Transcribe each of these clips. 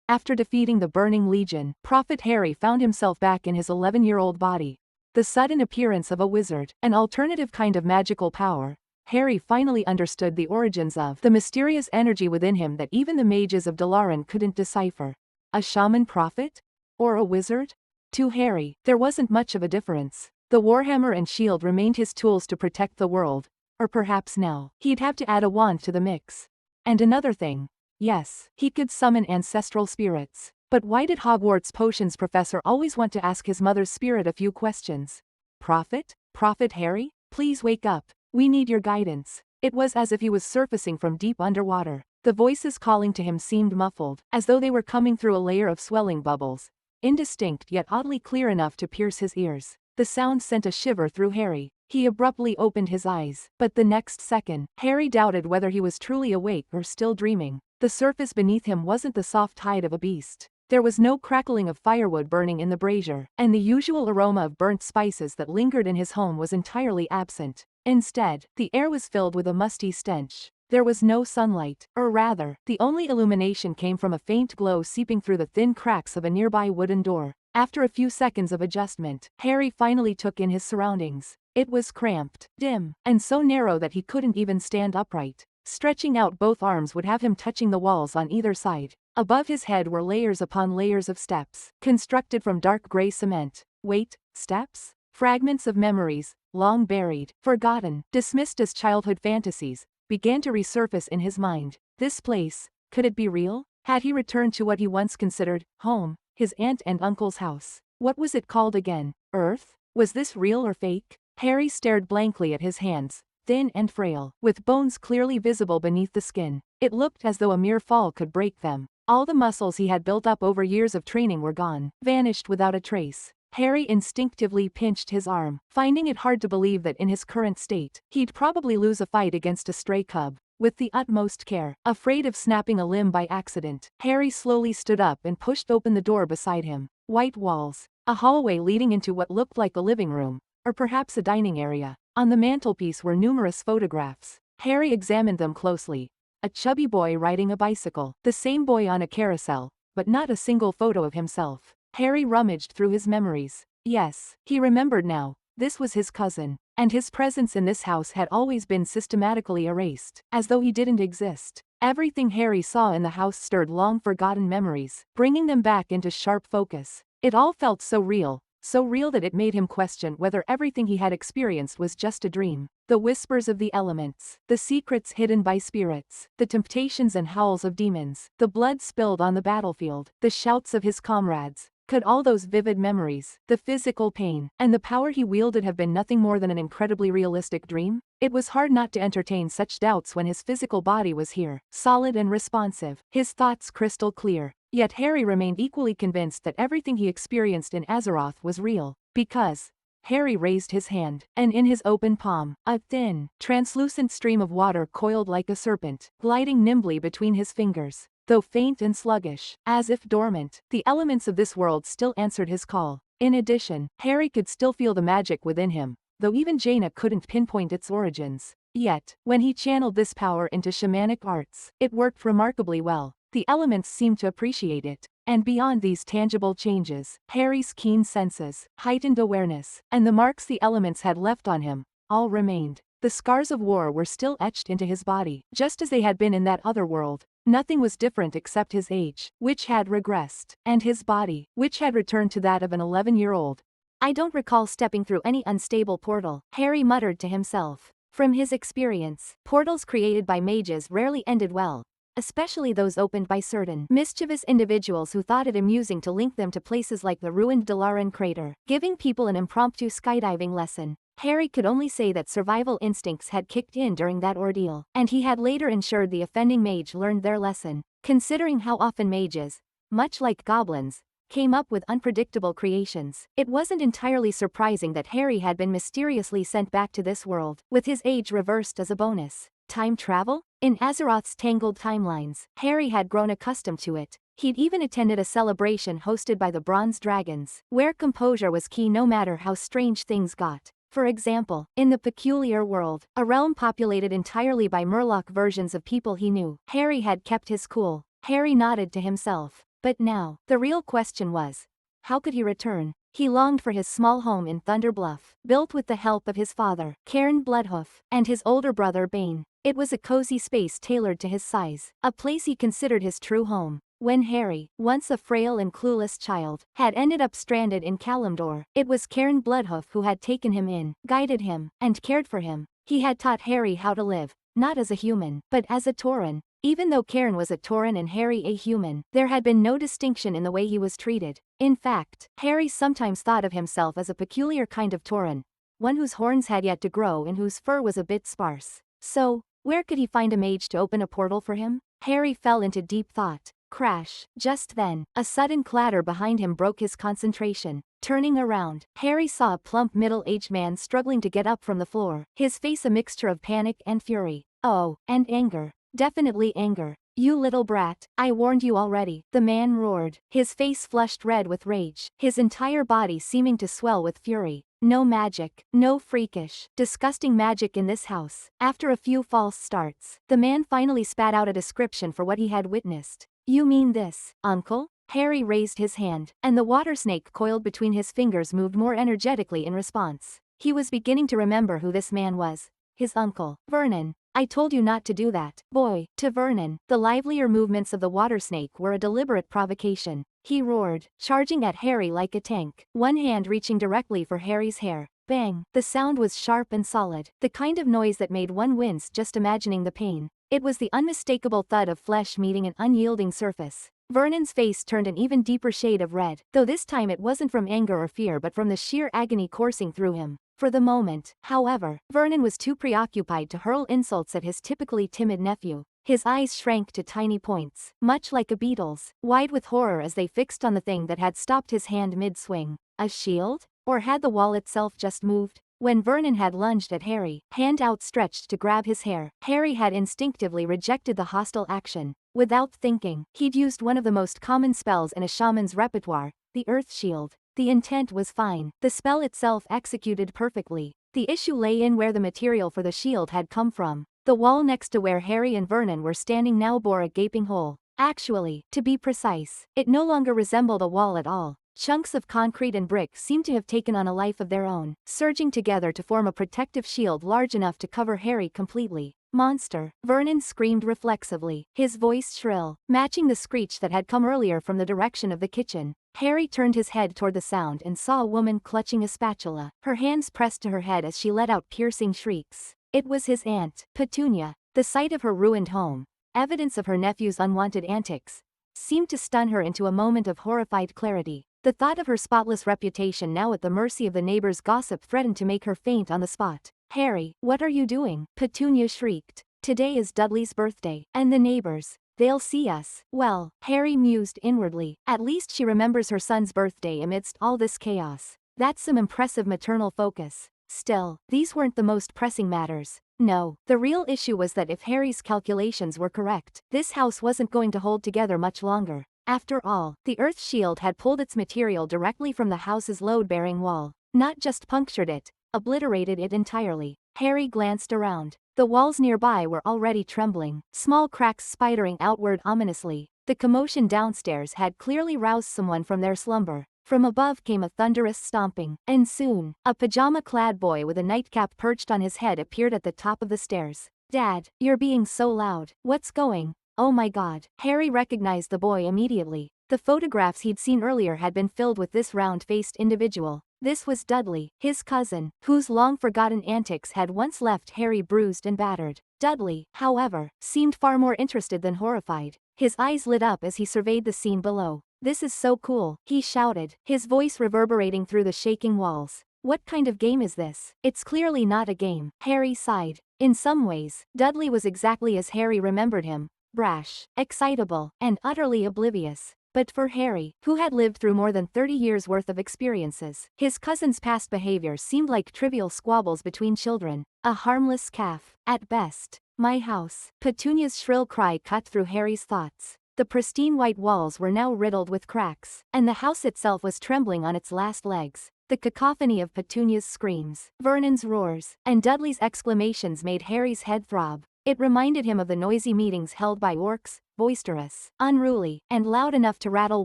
After defeating the Burning Legion, Prophet Harry found himself back in his 11-year-old body. The sudden appearance of a wizard, an alternative kind of magical power, Harry finally understood the origins of the mysterious energy within him that even the mages of Tauren couldn't decipher. A shaman prophet? Or a wizard? To Harry, there wasn't much of a difference. The warhammer and shield remained his tools to protect the world, or perhaps now, he'd have to add a wand to the mix. And another thing. Yes, he could summon ancestral spirits. But why did Hogwarts potions professor always want to ask his mother's spirit a few questions? Prophet? Prophet Harry? Please wake up. We need your guidance. It was as if he was surfacing from deep underwater. The voices calling to him seemed muffled, as though they were coming through a layer of swelling bubbles. Indistinct yet oddly clear enough to pierce his ears. The sound sent a shiver through Harry. He abruptly opened his eyes, but the next second, Harry doubted whether he was truly awake or still dreaming. The surface beneath him wasn't the soft hide of a beast. There was no crackling of firewood burning in the brazier, and the usual aroma of burnt spices that lingered in his home was entirely absent. Instead, the air was filled with a musty stench. There was no sunlight, or rather, the only illumination came from a faint glow seeping through the thin cracks of a nearby wooden door. After a few seconds of adjustment, Harry finally took in his surroundings. It was cramped, dim, and so narrow that he couldn't even stand upright. Stretching out both arms would have him touching the walls on either side. Above his head were layers upon layers of steps, constructed from dark gray cement. Wait, steps? Fragments of memories, long buried, forgotten, dismissed as childhood fantasies, began to resurface in his mind. This place, could it be real? Had he returned to what he once considered home, his aunt and uncle's house? What was it called again? Earth? Was this real or fake? Harry stared blankly at his hands, thin and frail, with bones clearly visible beneath the skin. It looked as though a mere fall could break them. All the muscles he had built up over years of training were gone, vanished without a trace. Harry instinctively pinched his arm, finding it hard to believe that in his current state, he'd probably lose a fight against a stray cub. With the utmost care, afraid of snapping a limb by accident, Harry slowly stood up and pushed open the door beside him. White walls, a hallway leading into what looked like a living room, or perhaps a dining area. On the mantelpiece were numerous photographs. Harry examined them closely. A chubby boy riding a bicycle, the same boy on a carousel, but not a single photo of himself. Harry rummaged through his memories. Yes, he remembered now. This was his cousin, and his presence in this house had always been systematically erased, as though he didn't exist. Everything Harry saw in the house stirred long-forgotten memories, bringing them back into sharp focus. It all felt so real that it made him question whether everything he had experienced was just a dream. The whispers of the elements, the secrets hidden by spirits, the temptations and howls of demons, the blood spilled on the battlefield, the shouts of his comrades. Could all those vivid memories, the physical pain, and the power he wielded have been nothing more than an incredibly realistic dream? It was hard not to entertain such doubts when his physical body was here, solid and responsive, his thoughts crystal clear. Yet Harry remained equally convinced that everything he experienced in Azeroth was real, because Harry raised his hand, and in his open palm, a thin, translucent stream of water coiled like a serpent, gliding nimbly between his fingers. Though faint and sluggish, as if dormant, the elements of this world still answered his call. In addition, Harry could still feel the magic within him, though even Jaina couldn't pinpoint its origins. Yet, when he channeled this power into shamanic arts, it worked remarkably well. The elements seemed to appreciate it. And beyond these tangible changes, Harry's keen senses, heightened awareness, and the marks the elements had left on him, all remained. The scars of war were still etched into his body, just as they had been in that other world. Nothing was different except his age, which had regressed, and his body, which had returned to that of an 11-year-old. I don't recall stepping through any unstable portal, Harry muttered to himself. From his experience, portals created by mages rarely ended well, especially those opened by certain mischievous individuals who thought it amusing to link them to places like the ruined Tauren crater, giving people an impromptu skydiving lesson. Harry could only say that survival instincts had kicked in during that ordeal, and he had later ensured the offending mage learned their lesson. Considering how often mages, much like goblins, came up with unpredictable creations, it wasn't entirely surprising that Harry had been mysteriously sent back to this world, with his age reversed as a bonus. Time travel? In Azeroth's tangled timelines, Harry had grown accustomed to it. He'd even attended a celebration hosted by the Bronze Dragons, where composure was key no matter how strange things got. For example, in the Peculiar World, a realm populated entirely by Murloc versions of people he knew, Harry had kept his cool. Harry nodded to himself. But now, the real question was, how could he return? He longed for his small home in Thunder Bluff, built with the help of his father, Cairn Bloodhoof, and his older brother Bane. It was a cozy space tailored to his size, a place he considered his true home. When Harry, once a frail and clueless child, had ended up stranded in Kalimdor, it was Cairn Bloodhoof who had taken him in, guided him, and cared for him. He had taught Harry how to live, not as a human, but as a Tauren. Even though Cairn was a Tauren and Harry a human, there had been no distinction in the way he was treated. In fact, Harry sometimes thought of himself as a peculiar kind of Tauren, one whose horns had yet to grow and whose fur was a bit sparse. So, where could he find a mage to open a portal for him? Harry fell into deep thought. Crash. Just then, a sudden clatter behind him broke his concentration. Turning around, Harry saw a plump middle-aged man struggling to get up from the floor, his face a mixture of panic and fury. Oh, and anger. Definitely anger. You little brat, I warned you already, the man roared, his face flushed red with rage, his entire body seeming to swell with fury. No magic, no freakish, disgusting magic in this house. After a few false starts, the man finally spat out a description for what he had witnessed. You mean this, uncle? Harry raised his hand, and the water snake coiled between his fingers moved more energetically in response. He was beginning to remember who this man was. His uncle, Vernon. I told you not to do that, boy. To Vernon, the livelier movements of the water snake were a deliberate provocation. He roared, charging at Harry like a tank, one hand reaching directly for Harry's hair. Bang! The sound was sharp and solid, the kind of noise that made one wince just imagining the pain. It was the unmistakable thud of flesh meeting an unyielding surface. Vernon's face turned an even deeper shade of red, though this time it wasn't from anger or fear but from the sheer agony coursing through him. For the moment, however, Vernon was too preoccupied to hurl insults at his typically timid nephew. His eyes shrank to tiny points, much like a beetle's, wide with horror as they fixed on the thing that had stopped his hand mid-swing. A shield? Or had the wall itself just moved? When Vernon had lunged at Harry, hand outstretched to grab his hair, Harry had instinctively rejected the hostile action. Without thinking, he'd used one of the most common spells in a shaman's repertoire, the Earth Shield. The intent was fine, the spell itself executed perfectly. The issue lay in where the material for the shield had come from. The wall next to where Harry and Vernon were standing now bore a gaping hole. Actually, to be precise, it no longer resembled a wall at all. Chunks of concrete and brick seemed to have taken on a life of their own, surging together to form a protective shield large enough to cover Harry completely. Monster! Vernon screamed reflexively, his voice shrill, matching the screech that had come earlier from the direction of the kitchen. Harry turned his head toward the sound and saw a woman clutching a spatula, her hands pressed to her head as she let out piercing shrieks. It was his aunt, Petunia. The sight of her ruined home, evidence of her nephew's unwanted antics, seemed to stun her into a moment of horrified clarity. The thought of her spotless reputation now at the mercy of the neighbors' gossip threatened to make her faint on the spot. Harry, what are you doing? Petunia shrieked. Today is Dudley's birthday, and the neighbors, they'll see us. Well, Harry mused inwardly, at least she remembers her son's birthday amidst all this chaos. That's some impressive maternal focus. Still, these weren't the most pressing matters. No, the real issue was that if Harry's calculations were correct, this house wasn't going to hold together much longer. After all, the Earth Shield had pulled its material directly from the house's load-bearing wall, not just punctured it, obliterated it entirely. Harry glanced around. The walls nearby were already trembling, small cracks spidering outward ominously. The commotion downstairs had clearly roused someone from their slumber. From above came a thunderous stomping, and soon, a pajama-clad boy with a nightcap perched on his head appeared at the top of the stairs. Dad, you're being so loud. What's going? Oh my God. Harry recognized the boy immediately. The photographs he'd seen earlier had been filled with this round-faced individual. This was Dudley, his cousin, whose long-forgotten antics had once left Harry bruised and battered. Dudley, however, seemed far more interested than horrified. His eyes lit up as he surveyed the scene below. This is so cool, he shouted, his voice reverberating through the shaking walls. What kind of game is this? It's clearly not a game. Harry sighed. In some ways, Dudley was exactly as Harry remembered him. Brash, excitable, and utterly oblivious. But for Harry, who had lived through more than 30 years' worth of experiences, his cousin's past behavior seemed like trivial squabbles between children. A harmless calf, at best. My house. Petunia's shrill cry cut through Harry's thoughts. The pristine white walls were now riddled with cracks, and the house itself was trembling on its last legs. The cacophony of Petunia's screams, Vernon's roars, and Dudley's exclamations made Harry's head throb. It reminded him of the noisy meetings held by orcs, boisterous, unruly, and loud enough to rattle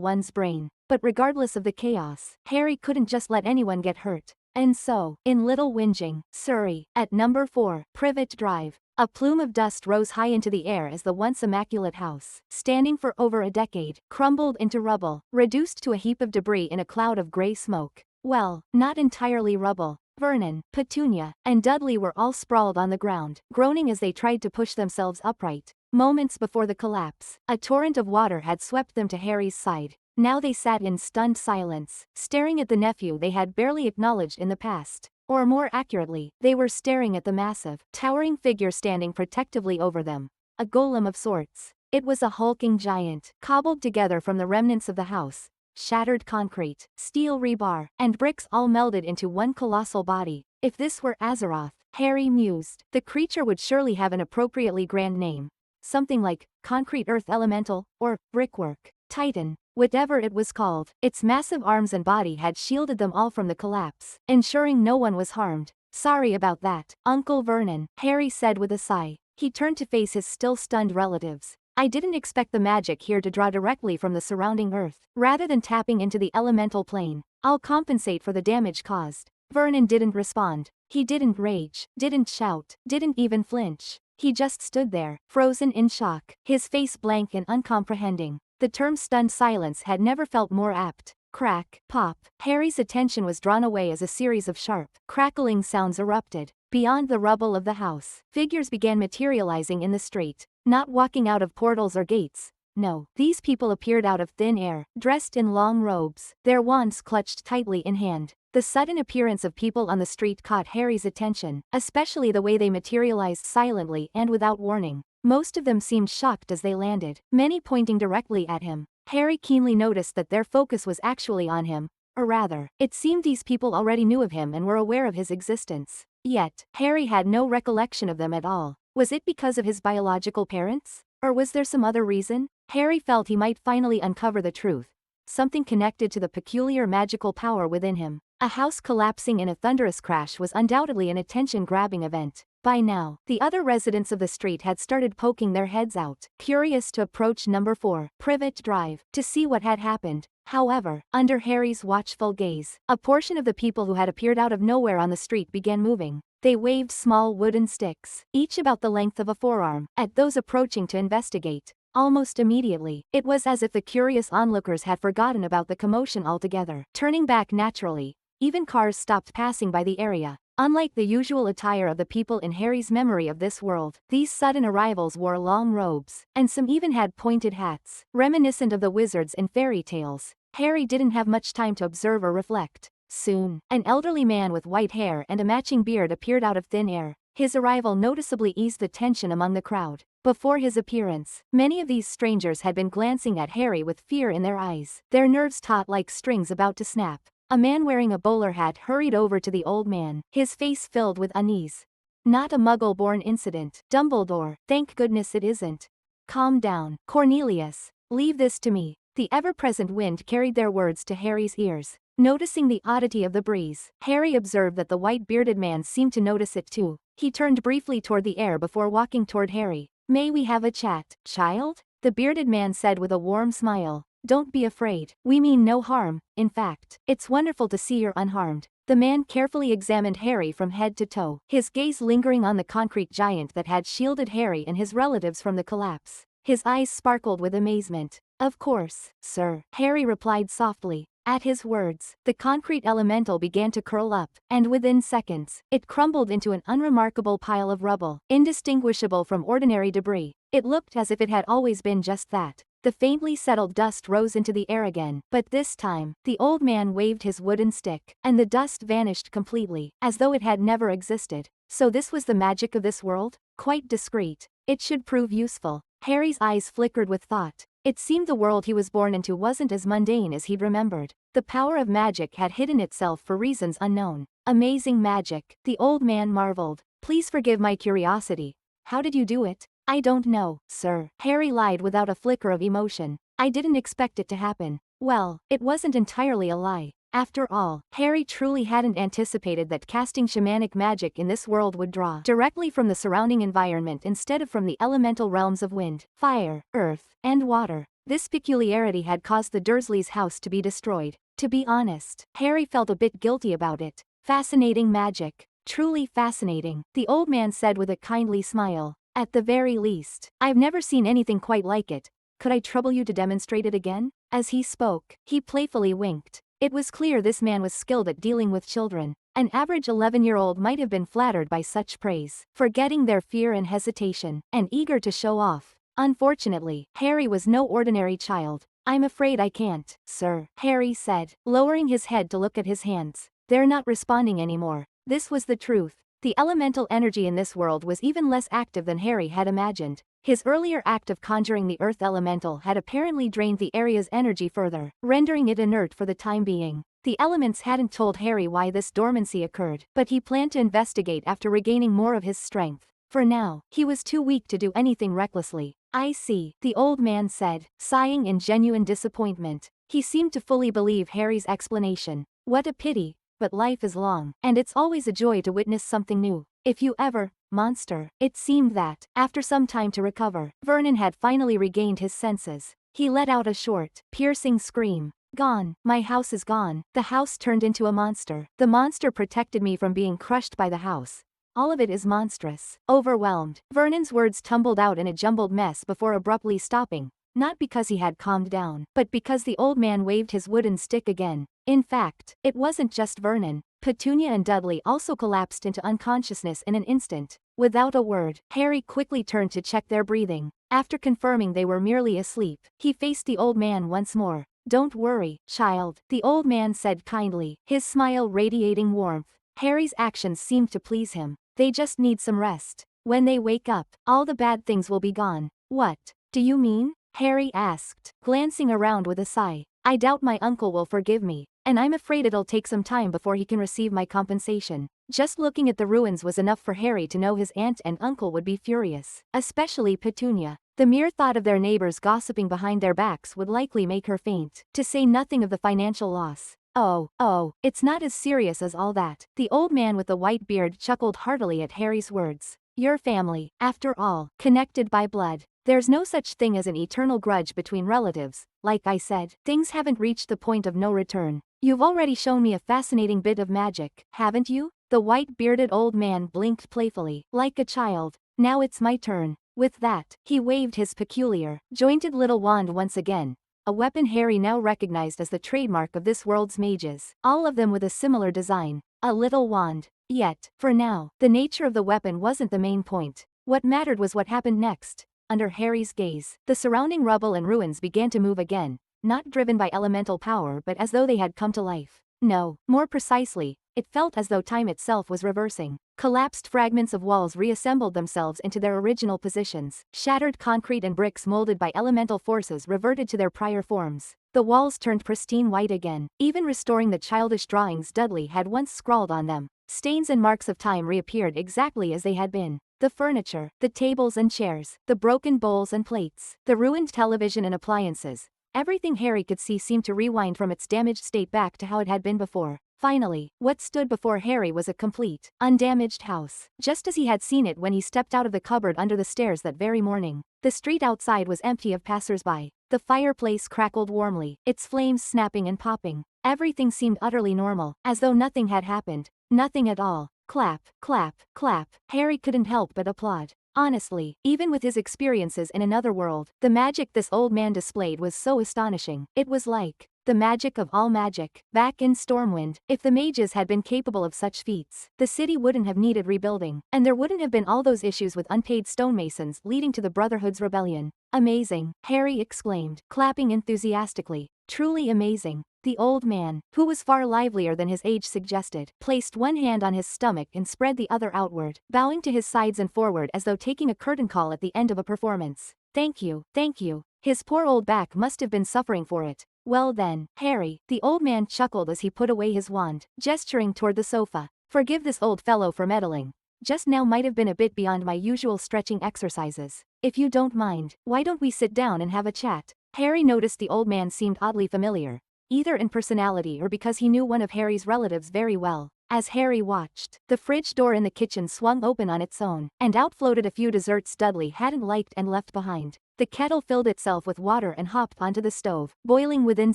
one's brain. But regardless of the chaos, Harry couldn't just let anyone get hurt. And so, in Little Whinging, Surrey, at number 4, Privet Drive, a plume of dust rose high into the air as the once immaculate house, standing for over a decade, crumbled into rubble, reduced to a heap of debris in a cloud of grey smoke. Well, not entirely rubble. Vernon, Petunia, and Dudley were all sprawled on the ground, groaning as they tried to push themselves upright. Moments before the collapse, a torrent of water had swept them to Harry's side. Now they sat in stunned silence, staring at the nephew they had barely acknowledged in the past. Or more accurately, they were staring at the massive, towering figure standing protectively over them. A golem of sorts. It was a hulking giant, cobbled together from the remnants of the house. Shattered concrete, steel rebar, and bricks all melded into one colossal body. If this were Azeroth, Harry mused, the creature would surely have an appropriately grand name. Something like Concrete Earth Elemental, or Brickwork Titan. Whatever it was called, its massive arms and body had shielded them all from the collapse, ensuring no one was harmed. Sorry about that, Uncle Vernon, Harry said with a sigh. He turned to face his still stunned relatives. I didn't expect the magic here to draw directly from the surrounding earth, rather than tapping into the elemental plane. I'll compensate for the damage caused. Vernon didn't respond. He didn't rage, didn't shout, didn't even flinch. He just stood there, frozen in shock, his face blank and uncomprehending. The term stunned silence had never felt more apt. Crack, pop. Harry's attention was drawn away as a series of sharp, crackling sounds erupted. Beyond the rubble of the house, figures began materializing in the street. Not walking out of portals or gates. No, these people appeared out of thin air, dressed in long robes, their wands clutched tightly in hand. The sudden appearance of people on the street caught Harry's attention, especially the way they materialized silently and without warning. Most of them seemed shocked as they landed, many pointing directly at him. Harry keenly noticed that their focus was actually on him. Or rather, it seemed these people already knew of him and were aware of his existence. Yet, Harry had no recollection of them at all. Was it because of his biological parents? Or was there some other reason? Harry felt he might finally uncover the truth. Something connected to the peculiar magical power within him. A house collapsing in a thunderous crash was undoubtedly an attention-grabbing event. By now, the other residents of the street had started poking their heads out, curious to approach number 4, Privet Drive, to see what had happened. However, under Harry's watchful gaze, a portion of the people who had appeared out of nowhere on the street began moving. They waved small wooden sticks, each about the length of a forearm, at those approaching to investigate. Almost immediately, it was as if the curious onlookers had forgotten about the commotion altogether, turning back naturally. Even cars stopped passing by the area. Unlike the usual attire of the people in Harry's memory of this world, these sudden arrivals wore long robes, and some even had pointed hats, reminiscent of the wizards in fairy tales. Harry didn't have much time to observe or reflect. Soon, an elderly man with white hair and a matching beard appeared out of thin air. His arrival noticeably eased the tension among the crowd. Before his appearance, many of these strangers had been glancing at Harry with fear in their eyes, their nerves taut like strings about to snap. A man wearing a bowler hat hurried over to the old man, his face filled with unease. Not a Muggle-born incident, Dumbledore, thank goodness it isn't. Calm down, Cornelius. Leave this to me. The ever-present wind carried their words to Harry's ears. Noticing the oddity of the breeze, Harry observed that the white-bearded man seemed to notice it too. He turned briefly toward the air before walking toward Harry. May we have a chat, child? The bearded man said with a warm smile. Don't be afraid, we mean no harm. In fact, it's wonderful to see you're unharmed. The man carefully examined Harry from head to toe, his gaze lingering on the concrete giant that had shielded Harry and his relatives from the collapse. His eyes sparkled with amazement. Of course, sir, Harry replied softly. At his words, the concrete elemental began to curl up, and within seconds, it crumbled into an unremarkable pile of rubble, indistinguishable from ordinary debris. It looked as if it had always been just that. The faintly settled dust rose into the air again, but this time, the old man waved his wooden stick, and the dust vanished completely, as though it had never existed. So this was the magic of this world? Quite discreet. It should prove useful. Harry's eyes flickered with thought. It seemed the world he was born into wasn't as mundane as he'd remembered. The power of magic had hidden itself for reasons unknown. Amazing magic, the old man marveled. Please forgive my curiosity. How did you do it? I don't know, sir. Harry lied without a flicker of emotion. I didn't expect it to happen. Well, it wasn't entirely a lie. After all, Harry truly hadn't anticipated that casting shamanic magic in this world would draw directly from the surrounding environment instead of from the elemental realms of wind, fire, earth, and water. This peculiarity had caused the Dursleys' house to be destroyed. To be honest, Harry felt a bit guilty about it. Fascinating magic. Truly fascinating, the old man said with a kindly smile. At the very least, I've never seen anything quite like it. Could I trouble you to demonstrate it again? As he spoke, he playfully winked. It was clear this man was skilled at dealing with children. An average 11-year-old might have been flattered by such praise, forgetting their fear and hesitation, and eager to show off. Unfortunately, Harry was no ordinary child. I'm afraid I can't, sir, Harry said, lowering his head to look at his hands. They're not responding anymore. This was the truth. The elemental energy in this world was even less active than Harry had imagined. His earlier act of conjuring the earth elemental had apparently drained the area's energy further, rendering it inert for the time being. The elements hadn't told Harry why this dormancy occurred, but he planned to investigate after regaining more of his strength. For now, he was too weak to do anything recklessly. I see, the old man said, sighing in genuine disappointment. He seemed to fully believe Harry's explanation. What a pity, but life is long, and it's always a joy to witness something new. If you ever, monster. It seemed that, after some time to recover, Vernon had finally regained his senses. He let out a short, piercing scream. Gone. My house is gone. The house turned into a monster. The monster protected me from being crushed by the house. All of it is monstrous. Overwhelmed, Vernon's words tumbled out in a jumbled mess before abruptly stopping. Not because he had calmed down, but because the old man waved his wooden stick again. In fact, it wasn't just Vernon. Petunia and Dudley also collapsed into unconsciousness in an instant. Without a word, Harry quickly turned to check their breathing. After confirming they were merely asleep, he faced the old man once more. Don't worry, child, the old man said kindly, his smile radiating warmth. Harry's actions seemed to please him. They just need some rest. When they wake up, all the bad things will be gone. What do you mean? Harry asked, glancing around with a sigh. I doubt my uncle will forgive me, and I'm afraid it'll take some time before he can receive my compensation. Just looking at the ruins was enough for Harry to know his aunt and uncle would be furious, especially Petunia. The mere thought of their neighbors gossiping behind their backs would likely make her faint, to say nothing of the financial loss. Oh, it's not as serious as all that. The old man with the white beard chuckled heartily at Harry's words. Your family, after all, connected by blood. There's no such thing as an eternal grudge between relatives. Like I said, things haven't reached the point of no return. You've already shown me a fascinating bit of magic, haven't you? The white-bearded old man blinked playfully, like a child. Now it's my turn. With that, he waved his peculiar, jointed little wand once again. A weapon Harry now recognized as the trademark of this world's mages, all of them with a similar design. A little wand. Yet, for now, the nature of the weapon wasn't the main point. What mattered was what happened next. Under Harry's gaze, the surrounding rubble and ruins began to move again, not driven by elemental power but as though they had come to life. No, more precisely, it felt as though time itself was reversing. Collapsed fragments of walls reassembled themselves into their original positions. Shattered concrete and bricks molded by elemental forces reverted to their prior forms. The walls turned pristine white again, even restoring the childish drawings Dudley had once scrawled on them. Stains and marks of time reappeared exactly as they had been. The furniture, the tables and chairs, the broken bowls and plates, the ruined television and appliances. Everything Harry could see seemed to rewind from its damaged state back to how it had been before. Finally, what stood before Harry was a complete, undamaged house, just as he had seen it when he stepped out of the cupboard under the stairs that very morning. The street outside was empty of passers-by. The fireplace crackled warmly, its flames snapping and popping. Everything seemed utterly normal, as though nothing had happened. Nothing at all. Clap, clap, clap. Harry couldn't help but applaud. Honestly, even with his experiences in another world, the magic this old man displayed was so astonishing. It was like the magic of all magic. Back in Stormwind, if the mages had been capable of such feats, the city wouldn't have needed rebuilding, and there wouldn't have been all those issues with unpaid stonemasons leading to the Brotherhood's rebellion. Amazing, Harry exclaimed, clapping enthusiastically. Truly amazing. The old man, who was far livelier than his age suggested, placed one hand on his stomach and spread the other outward, bowing to his sides and forward as though taking a curtain call at the end of a performance. Thank you, thank you. His poor old back must have been suffering for it. Well then, Harry, the old man chuckled as he put away his wand, gesturing toward the sofa. Forgive this old fellow for meddling. Just now might have been a bit beyond my usual stretching exercises. If you don't mind, why don't we sit down and have a chat? Harry noticed the old man seemed oddly familiar. either in personality or because he knew one of Harry's relatives very well. As Harry watched, the fridge door in the kitchen swung open on its own, and out floated a few desserts Dudley hadn't liked and left behind. The kettle filled itself with water and hopped onto the stove, boiling within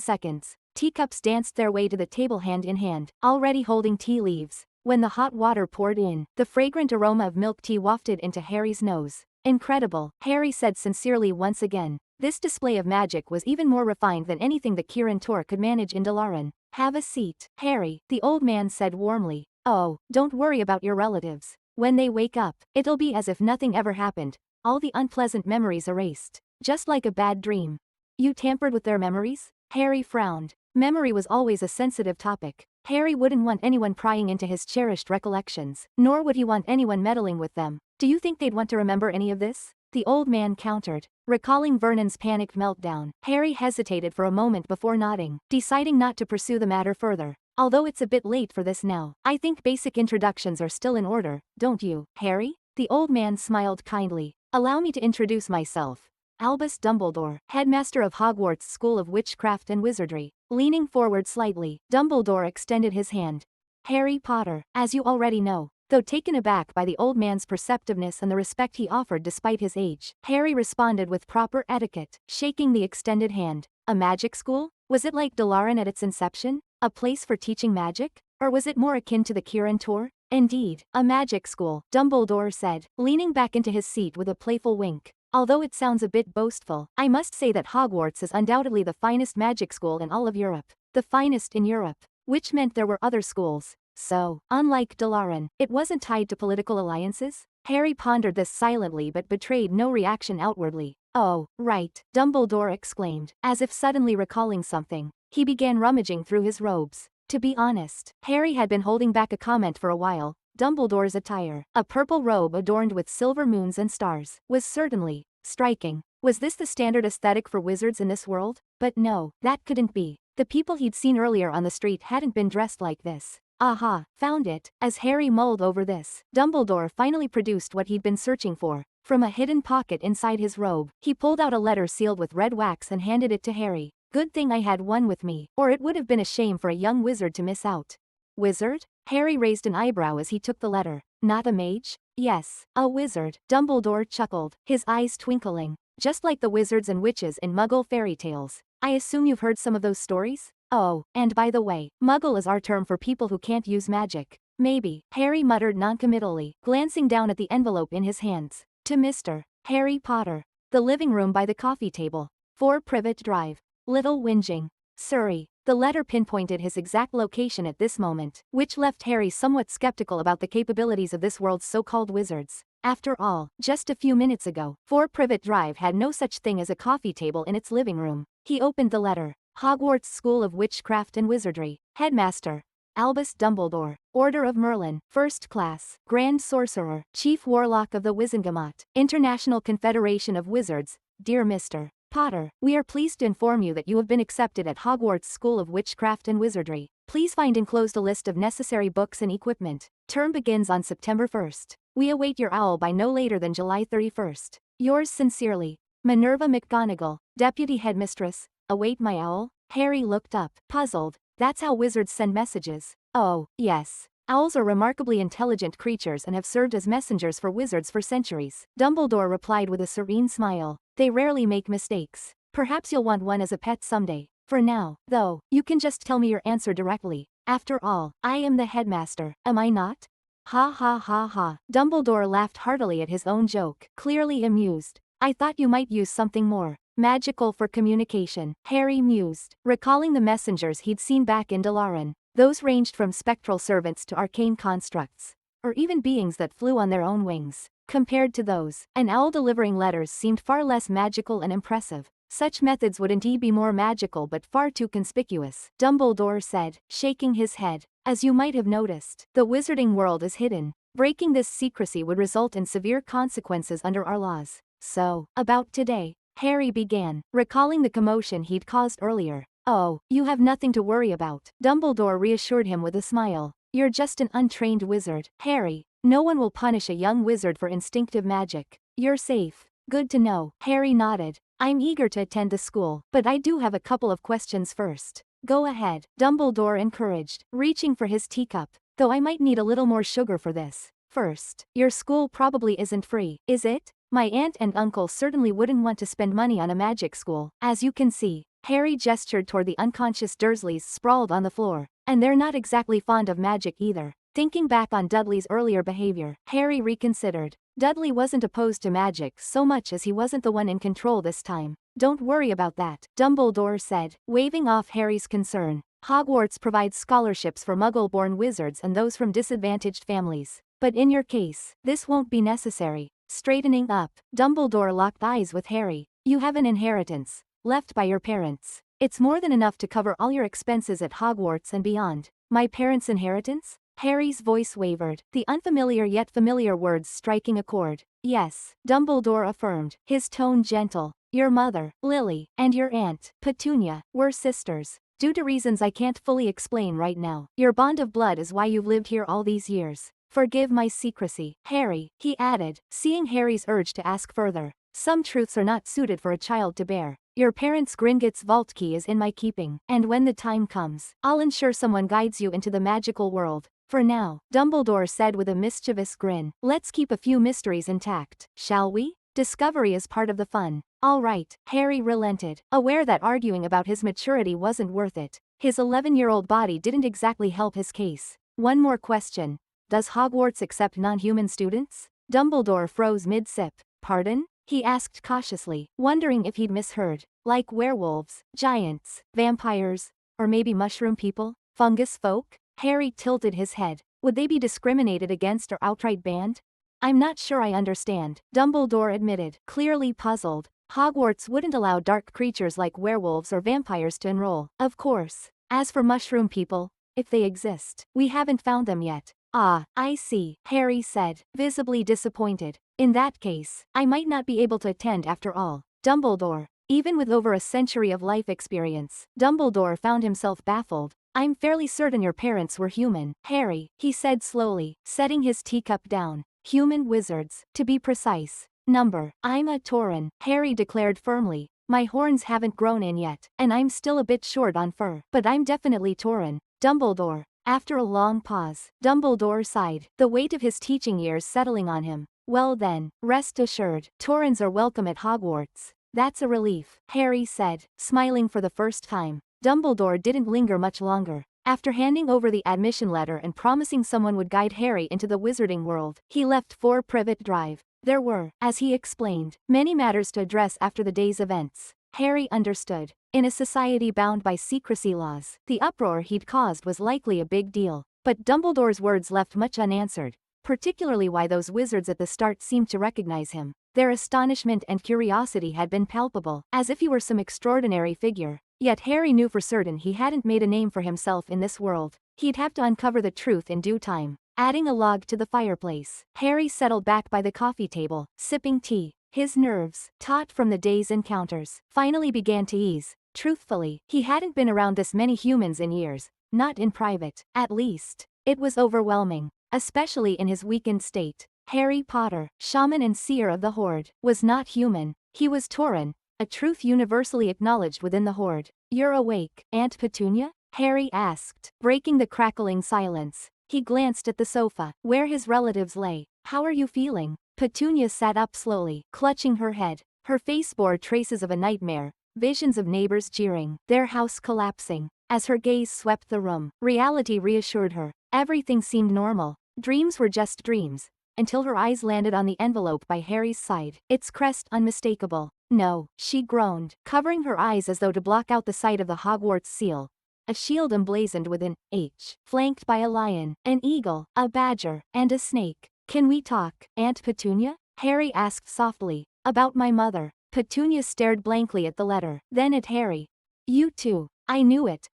seconds. Teacups danced their way to the table hand in hand, already holding tea leaves. When the hot water poured in, the fragrant aroma of milk tea wafted into Harry's nose. Incredible, Harry said sincerely once again. This display of magic was even more refined than anything the Kirin Tor could manage in Dalaran. Have a seat, Harry, the old man said warmly. Oh, don't worry about your relatives. When they wake up, it'll be as if nothing ever happened, all the unpleasant memories erased. Just like a bad dream. You tampered with their memories? Harry frowned. Memory was always a sensitive topic. Harry wouldn't want anyone prying into his cherished recollections, nor would he want anyone meddling with them. Do you think they'd want to remember any of this? The old man countered. Recalling Vernon's panicked meltdown, Harry hesitated for a moment before nodding, deciding not to pursue the matter further. Although it's a bit late for this now, I think basic introductions are still in order, don't you, Harry? The old man smiled kindly. Allow me to introduce myself. Albus Dumbledore, headmaster of Hogwarts School of Witchcraft and Wizardry. Leaning forward slightly, Dumbledore extended his hand. Harry Potter, as you already know. Though taken aback by the old man's perceptiveness and the respect he offered despite his age, Harry responded with proper etiquette, shaking the extended hand. A magic school? Was it like Dalaran at its inception? A place for teaching magic? Or was it more akin to the Kirin Tor? Indeed, a magic school, Dumbledore said, leaning back into his seat with a playful wink. Although it sounds a bit boastful, I must say that Hogwarts is undoubtedly the finest magic school in all of Europe. The finest in Europe. Which meant there were other schools. So, unlike Dalaran, it wasn't tied to political alliances? Harry pondered this silently but betrayed no reaction outwardly. Oh, right, Dumbledore exclaimed, as if suddenly recalling something. He began rummaging through his robes. To be honest, Harry had been holding back a comment for a while. Dumbledore's attire, a purple robe adorned with silver moons and stars, was certainly striking. Was this the standard aesthetic for wizards in this world? But no, that couldn't be. The people he'd seen earlier on the street hadn't been dressed like this. Aha, found it. As Harry mulled over this, Dumbledore finally produced what he'd been searching for. From a hidden pocket inside his robe, he pulled out a letter sealed with red wax and handed it to Harry. Good thing I had one with me, or it would have been a shame for a young wizard to miss out. Wizard? Harry raised an eyebrow as he took the letter. Not a mage? Yes, a wizard. Dumbledore chuckled, his eyes twinkling. Just like the wizards and witches in Muggle fairy tales. I assume you've heard some of those stories? Oh, and by the way, Muggle is our term for people who can't use magic. Maybe, Harry muttered noncommittally, glancing down at the envelope in his hands. To Mr. Harry Potter. The living room by the coffee table. 4 Privet Drive. Little Whinging. Surrey. The letter pinpointed his exact location at this moment, which left Harry somewhat skeptical about the capabilities of this world's so-called wizards. After all, just a few minutes ago, 4 Privet Drive had no such thing as a coffee table in its living room. He opened the letter. Hogwarts School of Witchcraft and Wizardry. Headmaster. Albus Dumbledore. Order of Merlin. First Class. Grand Sorcerer. Chief Warlock of the Wizengamot. International Confederation of Wizards. Dear Mr. Potter, we are pleased to inform you that you have been accepted at Hogwarts School of Witchcraft and Wizardry. Please find enclosed a list of necessary books and equipment. Term begins on September 1st. We await your owl by no later than July 31st. Yours sincerely, Minerva McGonagall, Deputy Headmistress. Await my owl? Harry looked up, puzzled. That's how wizards send messages. Oh, yes. Owls are remarkably intelligent creatures and have served as messengers for wizards for centuries. Dumbledore replied with a serene smile. They rarely make mistakes. Perhaps you'll want one as a pet someday. For now, though, you can just tell me your answer directly. After all, I am the headmaster, am I not? Ha ha ha ha. Dumbledore laughed heartily at his own joke, clearly amused. I thought you might use something more magical for communication, Harry mused, recalling the messengers he'd seen back in Dalaran. Those ranged from spectral servants to arcane constructs, or even beings that flew on their own wings. Compared to those, an owl delivering letters seemed far less magical and impressive. Such methods would indeed be more magical but far too conspicuous, Dumbledore said, shaking his head. As you might have noticed, the wizarding world is hidden. Breaking this secrecy would result in severe consequences under our laws. So, about today, Harry began, recalling the commotion he'd caused earlier. Oh, you have nothing to worry about, Dumbledore reassured him with a smile. You're just an untrained wizard, Harry. No one will punish a young wizard for instinctive magic. You're safe. Good to know, Harry nodded. I'm eager to attend the school, but I do have a couple of questions first. Go ahead, Dumbledore encouraged, reaching for his teacup. Though I might need a little more sugar for this. First, your school probably isn't free, is it? My aunt and uncle certainly wouldn't want to spend money on a magic school. As you can see, Harry gestured toward the unconscious Dursleys sprawled on the floor, and they're not exactly fond of magic either. Thinking back on Dudley's earlier behavior, Harry reconsidered. Dudley wasn't opposed to magic so much as he wasn't the one in control this time. Don't worry about that, Dumbledore said, waving off Harry's concern. Hogwarts provides scholarships for Muggle-born wizards and those from disadvantaged families. But in your case, this won't be necessary. Straightening up, Dumbledore locked eyes with Harry. You have an inheritance, left by your parents. It's more than enough to cover all your expenses at Hogwarts and beyond. My parents' inheritance? Harry's voice wavered, the unfamiliar yet familiar words striking a chord. Yes, Dumbledore affirmed, his tone gentle. Your mother, Lily, and your aunt, Petunia, were sisters. Due to reasons I can't fully explain right now, your bond of blood is why you've lived here all these years. Forgive my secrecy, Harry, he added, seeing Harry's urge to ask further. Some truths are not suited for a child to bear. Your parents' Gringotts vault key is in my keeping, and when the time comes, I'll ensure someone guides you into the magical world. For now, Dumbledore said with a mischievous grin, let's keep a few mysteries intact, shall we? Discovery is part of the fun. All right, Harry relented, aware that arguing about his maturity wasn't worth it. His 11-year-old body didn't exactly help his case. One more question. Does Hogwarts accept non-human students? Dumbledore froze mid-sip. Pardon? He asked cautiously, wondering if he'd misheard. Like werewolves, giants, vampires, or maybe mushroom people? Fungus folk? Harry tilted his head. Would they be discriminated against or outright banned? I'm not sure I understand, Dumbledore admitted, clearly puzzled. Hogwarts wouldn't allow dark creatures like werewolves or vampires to enroll, of course. As for mushroom people, if they exist, we haven't found them yet. Ah, I see, Harry said, visibly disappointed. In that case, I might not be able to attend after all. Dumbledore, even with over a century of life experience, Dumbledore found himself baffled. I'm fairly certain your parents were human, Harry, he said slowly, setting his teacup down. Human wizards, to be precise. I'm a Tauren, Harry declared firmly. My horns haven't grown in yet, and I'm still a bit short on fur, but I'm definitely Tauren. Dumbledore. After a long pause, Dumbledore sighed, the weight of his teaching years settling on him. Well then, rest assured, Taurens are welcome at Hogwarts. That's a relief, Harry said, smiling for the first time. Dumbledore didn't linger much longer. After handing over the admission letter and promising someone would guide Harry into the wizarding world, he left for Privet Drive. There were, as he explained, many matters to address after the day's events. Harry understood. In a society bound by secrecy laws, the uproar he'd caused was likely a big deal. But Dumbledore's words left much unanswered, particularly why those wizards at the start seemed to recognize him. Their astonishment and curiosity had been palpable, as if he were some extraordinary figure. Yet Harry knew for certain he hadn't made a name for himself in this world. He'd have to uncover the truth in due time. Adding a log to the fireplace, Harry settled back by the coffee table, sipping tea. His nerves, taut from the day's encounters, finally began to ease. Truthfully, he hadn't been around this many humans in years, not in private, at least. It was overwhelming, especially in his weakened state. Harry Potter, shaman and seer of the Horde, was not human. He was Tauren, a truth universally acknowledged within the Horde. You're awake, Aunt Petunia? Harry asked, breaking the crackling silence. He glanced at the sofa, where his relatives lay. How are you feeling? Petunia sat up slowly, clutching her head. Her face bore traces of a nightmare, visions of neighbors jeering, their house collapsing. As her gaze swept the room, reality reassured her. Everything seemed normal. Dreams were just dreams, until her eyes landed on the envelope by Harry's side, its crest unmistakable. No, she groaned, covering her eyes as though to block out the sight of the Hogwarts seal. A shield emblazoned with an H, flanked by a lion, an eagle, a badger, and a snake. Can we talk, Aunt Petunia? Harry asked softly. About my mother. Petunia stared blankly at the letter, then at Harry. You too. I knew it,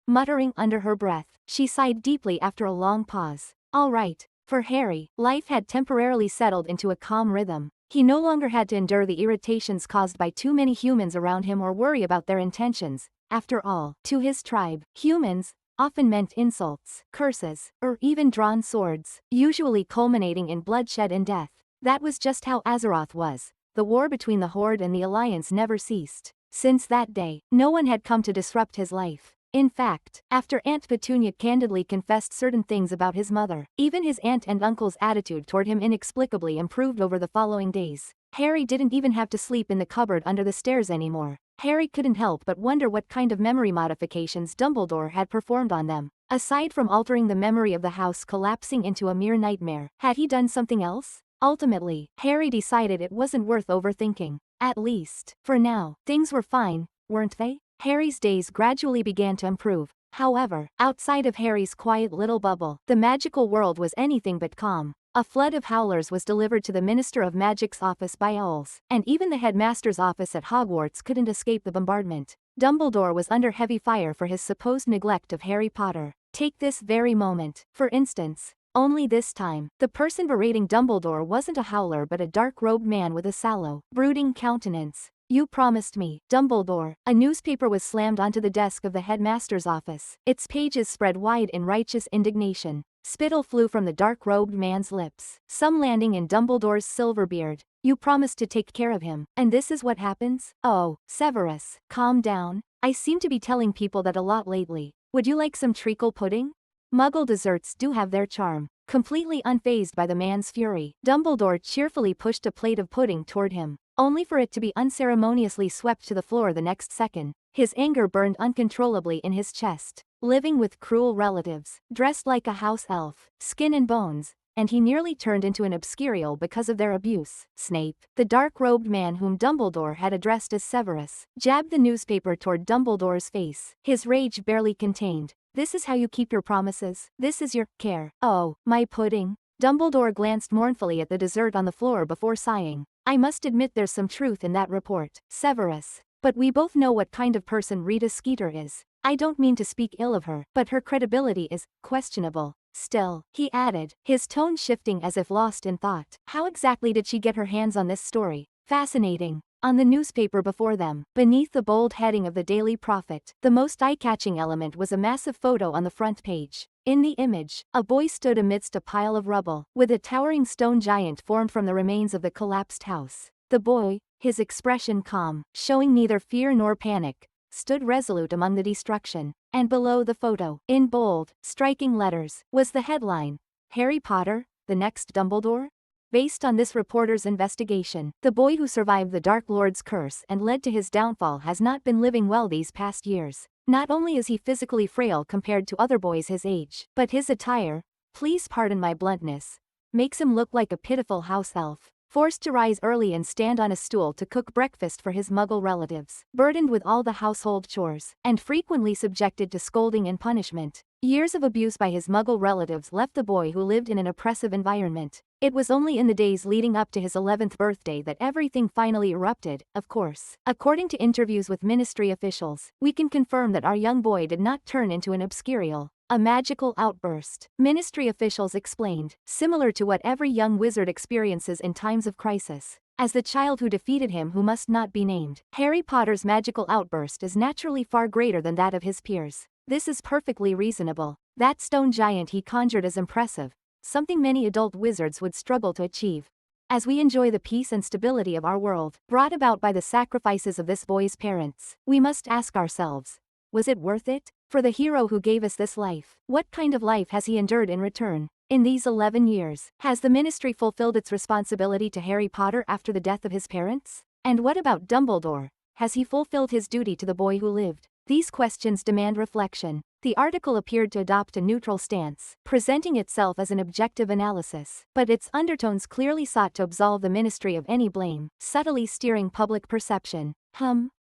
muttering under her breath. She sighed deeply after a long pause. All right. For Harry, life had temporarily settled into a calm rhythm. He no longer had to endure the irritations caused by too many humans around him or worry about their intentions. After all, to his tribe, humans often meant insults, curses, or even drawn swords, usually culminating in bloodshed and death. That was just how Azeroth was. The war between the Horde and the Alliance never ceased. Since that day, no one had come to disrupt his life. In fact, after Aunt Petunia candidly confessed certain things about his mother, even his aunt and uncle's attitude toward him inexplicably improved over the following days. Harry didn't even have to sleep in the cupboard under the stairs anymore. Harry couldn't help but wonder what kind of memory modifications Dumbledore had performed on them. Aside from altering the memory of the house collapsing into a mere nightmare, had he done something else? Ultimately, Harry decided it wasn't worth overthinking. At least, for now, things were fine, weren't they? Harry's days gradually began to improve. However, outside of Harry's quiet little bubble, the magical world was anything but calm. A flood of howlers was delivered to the Minister of Magic's office by owls, and even the headmaster's office at Hogwarts couldn't escape the bombardment. Dumbledore was under heavy fire for his supposed neglect of Harry Potter. Take this very moment, for instance. Only this time, the person berating Dumbledore wasn't a howler but a dark-robed man with a sallow, brooding countenance. "You promised me, Dumbledore." A newspaper was slammed onto the desk of the headmaster's office. Its pages spread wide in righteous indignation. Spittle flew from the dark-robed man's lips, some landing in Dumbledore's silver beard. "You promised to take care of him, and this is what happens? Oh, Severus, calm down. I seem to be telling people that a lot lately. Would you like some treacle pudding?" Muggle desserts do have their charm. Completely unfazed by the man's fury, Dumbledore cheerfully pushed a plate of pudding toward him, only for it to be unceremoniously swept to the floor the next second. His anger burned uncontrollably in his chest. Living with cruel relatives, dressed like a house elf, skin and bones, and he nearly turned into an obscurial because of their abuse. Snape, the dark-robed man whom Dumbledore had addressed as Severus, jabbed the newspaper toward Dumbledore's face, his rage barely contained. "This is how you keep your promises? This is your care? Oh, my pudding?" Dumbledore glanced mournfully at the dessert on the floor before sighing. "I must admit there's some truth in that report, Severus. But we both know what kind of person Rita Skeeter is. I don't mean to speak ill of her, but her credibility is questionable. Still," he added, his tone shifting as if lost in thought, "how exactly did she get her hands on this story? Fascinating." On the newspaper before them, beneath the bold heading of the Daily Prophet, the most eye-catching element was a massive photo on the front page. In the image, a boy stood amidst a pile of rubble, with a towering stone giant formed from the remains of the collapsed house. The boy, his expression calm, showing neither fear nor panic, stood resolute among the destruction. And below the photo, in bold, striking letters, was the headline, "Harry Potter, the next Dumbledore?" Based on this reporter's investigation, the boy who survived the Dark Lord's curse and led to his downfall has not been living well these past years. Not only is he physically frail compared to other boys his age, but his attire, please pardon my bluntness, makes him look like a pitiful house elf. Forced to rise early and stand on a stool to cook breakfast for his Muggle relatives, burdened with all the household chores, and frequently subjected to scolding and punishment. Years of abuse by his Muggle relatives left the boy who lived in an oppressive environment. It was only in the days leading up to his 11th birthday that everything finally erupted, of course. According to interviews with ministry officials, we can confirm that our young boy did not turn into an obscurial. A magical outburst, ministry officials explained, similar to what every young wizard experiences in times of crisis. As the child who defeated him who must not be named, Harry Potter's magical outburst is naturally far greater than that of his peers. This is perfectly reasonable. That stone giant he conjured is impressive, something many adult wizards would struggle to achieve. As we enjoy the peace and stability of our world, brought about by the sacrifices of this boy's parents, we must ask ourselves, was it worth it? For the hero who gave us this life, what kind of life has he endured in return? In these 11 years, has the ministry fulfilled its responsibility to Harry Potter after the death of his parents? And what about Dumbledore? Has he fulfilled his duty to the boy who lived? These questions demand reflection. The article appeared to adopt a neutral stance, presenting itself as an objective analysis, but its undertones clearly sought to absolve the ministry of any blame, subtly steering public perception.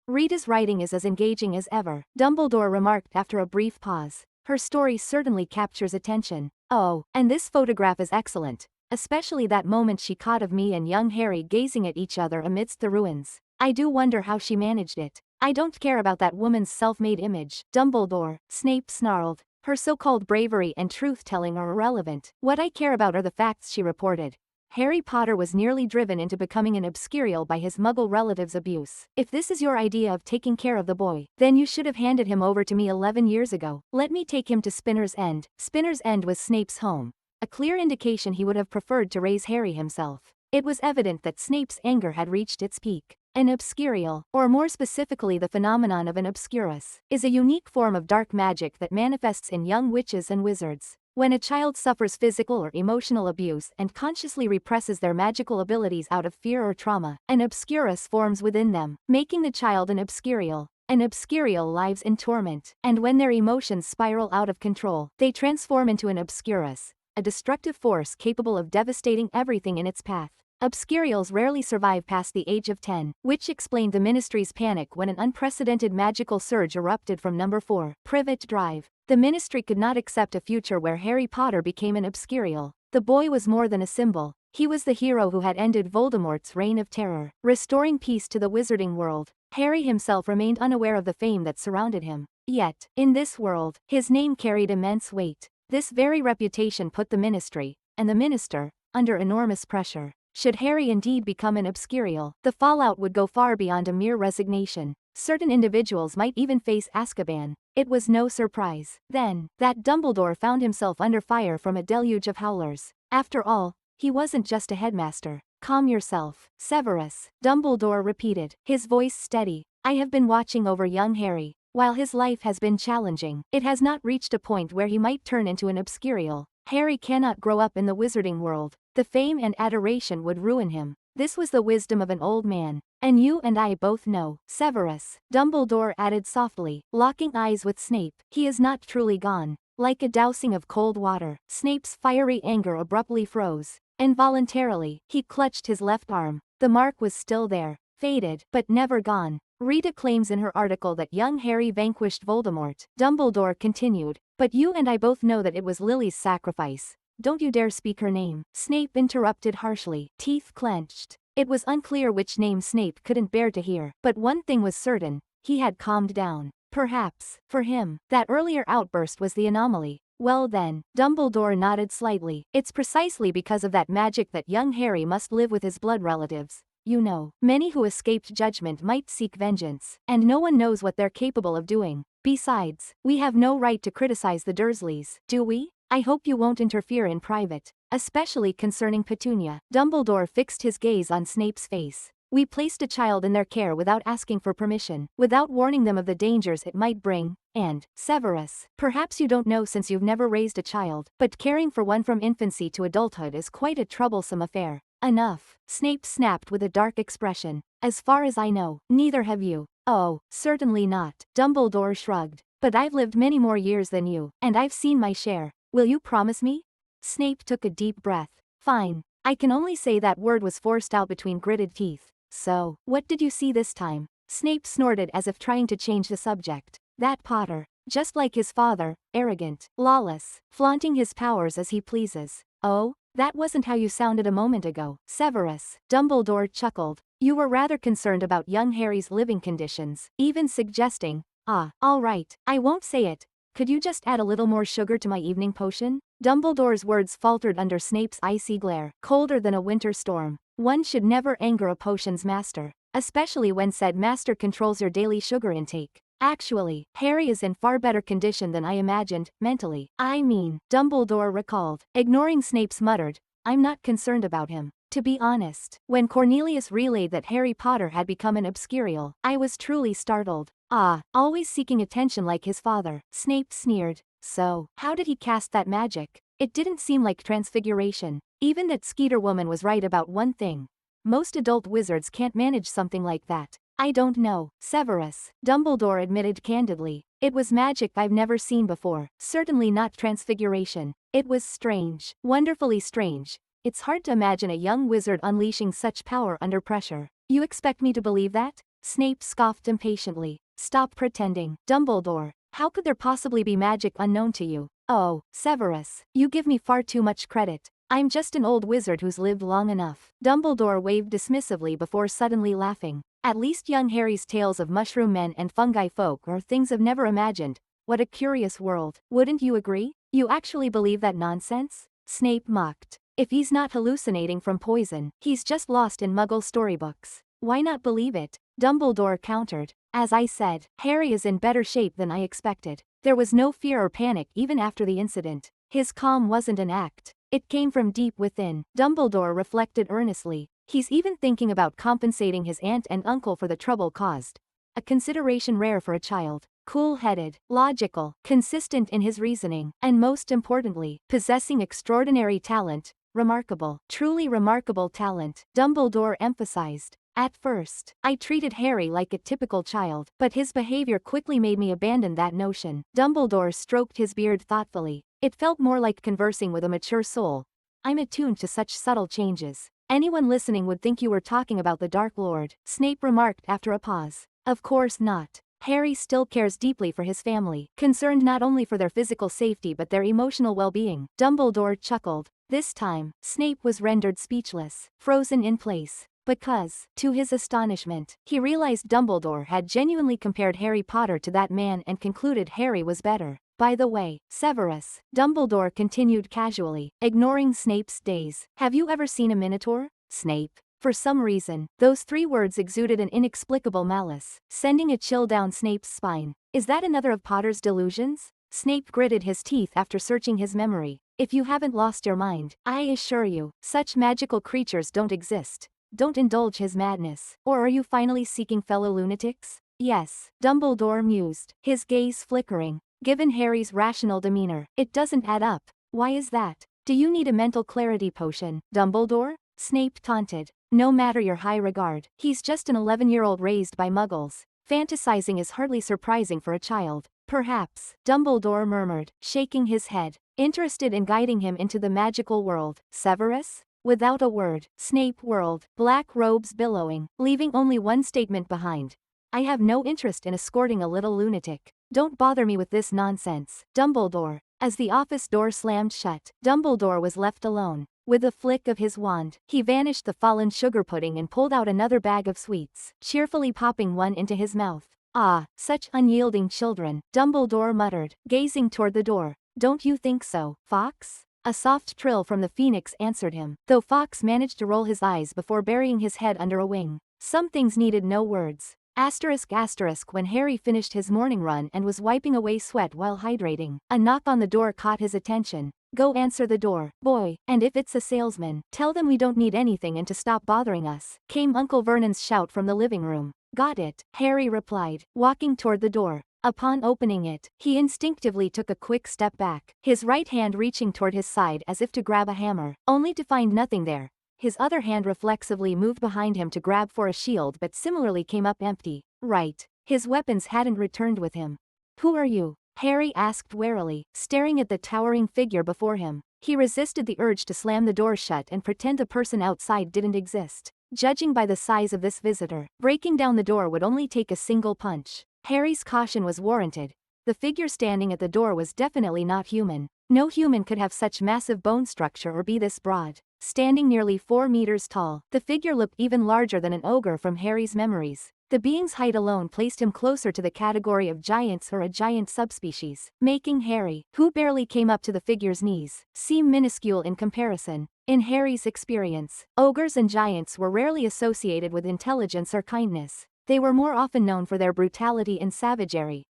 Rita's writing is as engaging as ever, Dumbledore remarked after a brief pause. Her story certainly captures attention. Oh, and this photograph is excellent, especially that moment she caught of me and young Harry gazing at each other amidst the ruins. I do wonder how she managed it. I don't care about that woman's self-made image, Dumbledore, Snape snarled. Her so-called bravery and truth-telling are irrelevant. What I care about are the facts, she reported. Harry Potter was nearly driven into becoming an obscurial by his Muggle relatives' abuse. If this is your idea of taking care of the boy, then you should have handed him over to me 11 years ago. Let me take him to Spinner's End. Spinner's End was Snape's home, a clear indication he would have preferred to raise Harry himself. It was evident that Snape's anger had reached its peak. An obscurial, or more specifically the phenomenon of an obscurus, is a unique form of dark magic that manifests in young witches and wizards. When a child suffers physical or emotional abuse and consciously represses their magical abilities out of fear or trauma, an obscurus forms within them, making the child an obscurial. An obscurial lives in torment, and when their emotions spiral out of control, they transform into an obscurus, a destructive force capable of devastating everything in its path. Obscurials rarely survive past the age of 10, which explained the Ministry's panic when an unprecedented magical surge erupted from Number 4, Privet Drive. The Ministry could not accept a future where Harry Potter became an obscurial. The boy was more than a symbol. He was the hero who had ended Voldemort's reign of terror, restoring peace to the wizarding world. Harry himself remained unaware of the fame that surrounded him. Yet, in this world, his name carried immense weight. This very reputation put the Ministry, and the Minister, under enormous pressure. Should Harry indeed become an obscurial, the fallout would go far beyond a mere resignation. Certain individuals might even face Azkaban. It was no surprise, then, that Dumbledore found himself under fire from a deluge of howlers. After all, he wasn't just a headmaster. Calm yourself, Severus, Dumbledore repeated, his voice steady. I have been watching over young Harry. While his life has been challenging, it has not reached a point where he might turn into an obscurial. Harry cannot grow up in the wizarding world. The fame and adoration would ruin him. This was the wisdom of an old man. And you and I both know, Severus, Dumbledore added softly, locking eyes with Snape. He is not truly gone. Like a dousing of cold water, Snape's fiery anger abruptly froze. Involuntarily, he clutched his left arm. The mark was still there, faded, but never gone. Rita claims in her article that young Harry vanquished Voldemort. Dumbledore continued, but you and I both know that it was Lily's sacrifice. Don't you dare speak her name, Snape interrupted harshly, teeth clenched. It was unclear which name Snape couldn't bear to hear, but one thing was certain, he had calmed down. Perhaps, for him, that earlier outburst was the anomaly. Well then, Dumbledore nodded slightly. It's precisely because of that magic that young Harry must live with his blood relatives. You know, many who escaped judgment might seek vengeance, and no one knows what they're capable of doing. Besides, we have no right to criticize the Dursleys, do we? I hope you won't interfere in private, especially concerning Petunia. Dumbledore fixed his gaze on Snape's face. We placed a child in their care without asking for permission, without warning them of the dangers it might bring, and, Severus, perhaps you don't know since you've never raised a child, but caring for one from infancy to adulthood is quite a troublesome affair. Enough, Snape snapped with a dark expression. As far as I know, neither have you. Oh, certainly not, Dumbledore shrugged. But I've lived many more years than you, and I've seen my share. Will you promise me? Snape took a deep breath. Fine. I can only say that word was forced out between gritted teeth. So, what did you see this time? Snape snorted as if trying to change the subject. That Potter, just like his father, arrogant, lawless, flaunting his powers as he pleases. Oh? That wasn't how you sounded a moment ago, Severus. Dumbledore chuckled. You were rather concerned about young Harry's living conditions, even suggesting, all right, I won't say it. Could you just add a little more sugar to my evening potion? Dumbledore's words faltered under Snape's icy glare, colder than a winter storm. One should never anger a potion's master, especially when said master controls your daily sugar intake. Actually, Harry is in far better condition than I imagined, mentally. I mean, Dumbledore recalled, ignoring Snape's muttered, I'm not concerned about him. To be honest, when Cornelius relayed that Harry Potter had become an obscurial, I was truly startled. Always seeking attention like his father, Snape sneered. So, how did he cast that magic? It didn't seem like transfiguration. Even that Skeeter woman was right about one thing. Most adult wizards can't manage something like that. I don't know, Severus, Dumbledore admitted candidly. It was magic I've never seen before, certainly not transfiguration. It was strange, wonderfully strange. It's hard to imagine a young wizard unleashing such power under pressure. You expect me to believe that? Snape scoffed impatiently. Stop pretending, Dumbledore. How could there possibly be magic unknown to you? Oh, Severus, you give me far too much credit. I'm just an old wizard who's lived long enough. Dumbledore waved dismissively before suddenly laughing. At least young Harry's tales of mushroom men and fungi folk are things I've never imagined. What a curious world. Wouldn't you agree? You actually believe that nonsense? Snape mocked. If he's not hallucinating from poison, he's just lost in Muggle storybooks. Why not believe it? Dumbledore countered. As I said, Harry is in better shape than I expected. There was no fear or panic even after the incident. His calm wasn't an act. It came from deep within. Dumbledore reflected earnestly. He's even thinking about compensating his aunt and uncle for the trouble caused. A consideration rare for a child. Cool-headed, logical, consistent in his reasoning, and most importantly, possessing extraordinary talent. Remarkable, truly remarkable talent, Dumbledore emphasized. At first, I treated Harry like a typical child, but his behavior quickly made me abandon that notion. Dumbledore stroked his beard thoughtfully. It felt more like conversing with a mature soul. I'm attuned to such subtle changes. Anyone listening would think you were talking about the Dark Lord, Snape remarked after a pause. Of course not. Harry still cares deeply for his family, concerned not only for their physical safety but their emotional well-being. Dumbledore chuckled. This time, Snape was rendered speechless, frozen in place. Because, to his astonishment, he realized Dumbledore had genuinely compared Harry Potter to that man and concluded Harry was better. By the way, Severus, Dumbledore continued casually, ignoring Snape's gaze. Have you ever seen a minotaur? Snape. For some reason, those 3 words exuded an inexplicable malice, sending a chill down Snape's spine. Is that another of Potter's delusions? Snape gritted his teeth after searching his memory. If you haven't lost your mind, I assure you, such magical creatures don't exist. Don't indulge his madness. Or are you finally seeking fellow lunatics? Yes, Dumbledore mused, his gaze flickering. Given Harry's rational demeanor, it doesn't add up. Why is that? Do you need a mental clarity potion, Dumbledore? Snape taunted. No matter your high regard, he's just an 11-year-old raised by Muggles. Fantasizing is hardly surprising for a child. Perhaps, Dumbledore murmured, shaking his head, interested in guiding him into the magical world. Severus? Without a word, Snape whirled, black robes billowing, leaving only one statement behind. I have no interest in escorting a little lunatic. Don't bother me with this nonsense, Dumbledore. As the office door slammed shut, Dumbledore was left alone. With a flick of his wand, he vanished the fallen sugar pudding and pulled out another bag of sweets, cheerfully popping one into his mouth. Ah, such unyielding children, Dumbledore muttered, gazing toward the door. Don't you think so, Fox? A soft trill from the phoenix answered him, though Fox managed to roll his eyes before burying his head under a wing. Some things needed no words. **** When Harry finished his morning run and was wiping away sweat while hydrating, a knock on the door caught his attention. Go answer the door, boy, and if it's a salesman, tell them we don't need anything and to stop bothering us, came Uncle Vernon's shout from the living room. Got it, Harry replied, walking toward the door. Upon opening it, he instinctively took a quick step back, his right hand reaching toward his side as if to grab a hammer, only to find nothing there. His other hand reflexively moved behind him to grab for a shield but similarly came up empty. Right. His weapons hadn't returned with him. Who are you? Harry asked warily, staring at the towering figure before him. He resisted the urge to slam the door shut and pretend the person outside didn't exist. Judging by the size of this visitor, breaking down the door would only take a single punch. Harry's caution was warranted. The figure standing at the door was definitely not human. No human could have such massive bone structure or be this broad. Standing nearly 4 meters tall, the figure looked even larger than an ogre from Harry's memories. The being's height alone placed him closer to the category of giants or a giant subspecies, making Harry, who barely came up to the figure's knees, seem minuscule in comparison. In Harry's experience, ogres and giants were rarely associated with intelligence or kindness. They were more often known for their brutality and savagery.